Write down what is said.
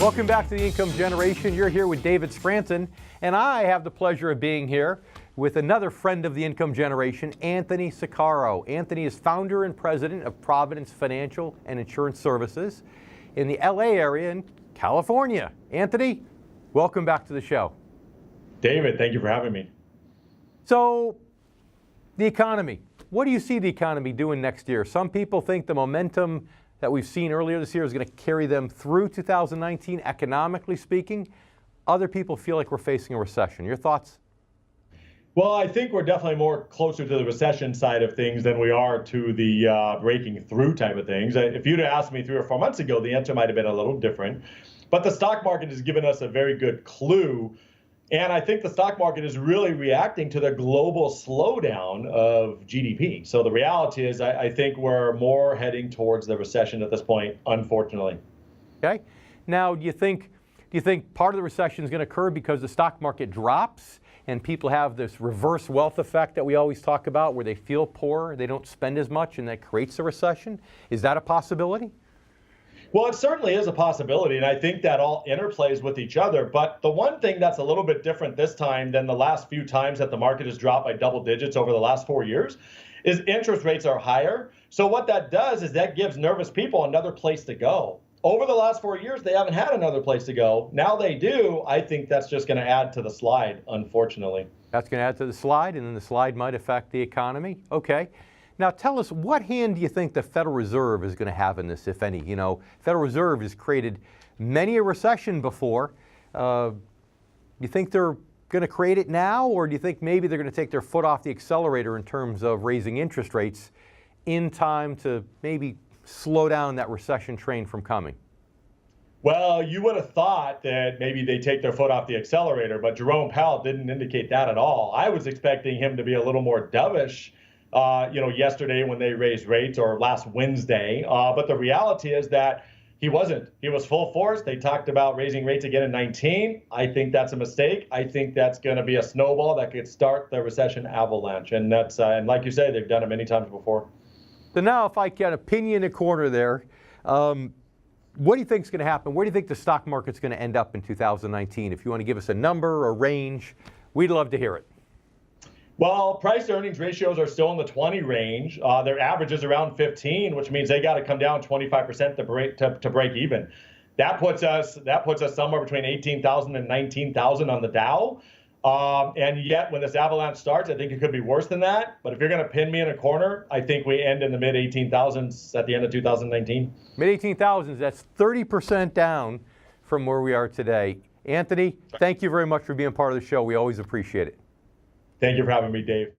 Welcome back to The Income Generation. You're here with David Scranton, and I have the pleasure of being here with another friend of The Income Generation, Anthony Saccaro. Anthony is founder and president of Providence Financial and Insurance Services in the LA area in California. Anthony, welcome back to the show. David, thank you for having me. So, the economy. What do you see the economy doing next year? Some people think the momentum that we've seen earlier this year is going to carry them through 2019, economically speaking. Other people feel like we're facing a recession. Your thoughts? Well, I think we're definitely more closer to the recession side of things than we are to the breaking through type of things. If you'd asked me 3 or 4 months ago, the answer might have been a little different. But the stock market has given us a very good clue. And I think the stock market is really reacting to the global slowdown of GDP. So the reality is I think we're more heading towards the recession at this point, unfortunately. Okay. Now, do you think part of the recession is going to occur because the stock market drops and people have this reverse wealth effect that we always talk about where they feel poor, they don't spend as much, and that creates a recession? Is that a possibility? Well, it certainly is a possibility, and I think that all interplays with each other. But the one thing that's a little bit different this time than the last few times that the market has dropped by double digits over the last 4 years is interest rates are higher. So what that does is that gives nervous people another place to go. Over the last 4 years, they haven't had another place to go. Now they do. I think that's just going to add to the slide, unfortunately. That's going to add to the slide, and then the slide might affect the economy. Okay. Now, tell us, what hand do you think the Federal Reserve is going to have in this, if any? You know, Federal Reserve has created many a recession before. You think they're going to create it now, or do you think maybe they're going to take their foot off the accelerator in terms of raising interest rates in time to maybe slow down that recession train from coming? Well, you would have thought that maybe they take their foot off the accelerator, but Jerome Powell didn't indicate that at all. I was expecting him to be a little more dovish yesterday when they raised rates, or last Wednesday. But the reality is that he wasn't. He was full force. They talked about raising rates again in 19. I think that's a mistake. I think that's going to be a snowball that could start the recession avalanche. And that's, and like you say, they've done it many times before. So now, if I can pin you in a corner there, what do you think is going to happen? Where do you think the stock market's going to end up in 2019? If you want to give us a number or range, we'd love to hear it. Well, price-to-earnings ratios are still in the 20 range. Their average is around 15, which means they got to come down 25% to break even. That puts us somewhere between 18,000 and 19,000 on the Dow. And yet, when this avalanche starts, I think it could be worse than that. But if you're going to pin me in a corner, I think we end in the mid-18,000s at the end of 2019. Mid-18,000s, that's 30% down from where we are today. Anthony, thank you very much for being part of the show. We always appreciate it. Thank you for having me, Dave.